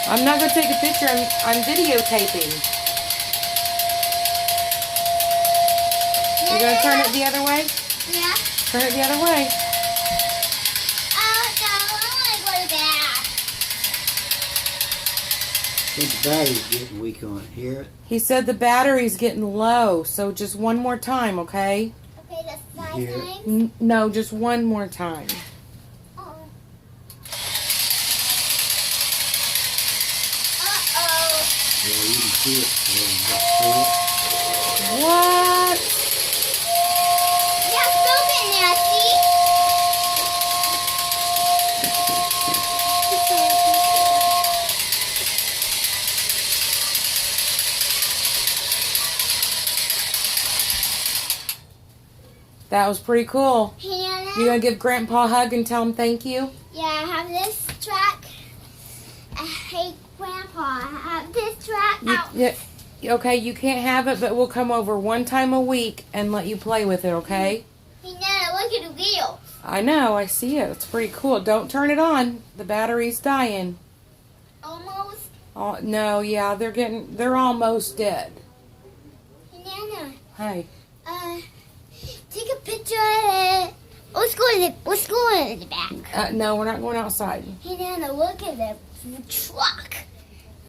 I'm not going to take a picture. I'm videotaping. You going to turn it the other way? Yeah. Turn it the other way. Oh, no, I want to go to bed. I think the battery's getting weak on it. Hear it? He said the battery's getting low, so just one more time, okay? Okay, that's 5 Here. times. No, just one more time. Oh. Uh-oh. Yeah, you can see it. Yeah, What? Yeah, broken, Nancy. That was pretty cool. Hey, Nana. You gonna give Grandpa a hug and tell him thank you? Yeah, I have this track. Hey, Grandpa, I have this track. Ow. Okay, you can't have it, but we'll come over one time a week and let you play with it, okay? Hey, Nana, look at the wheel. I know, I see it. It's pretty cool. Don't turn it on. The battery's dying. Almost. Oh, no, yeah, they're almost dead. Hey, Nana, Hey. take a picture of it. Let's go in the back. No, we're not going outside. Hey, Nana, look at the truck.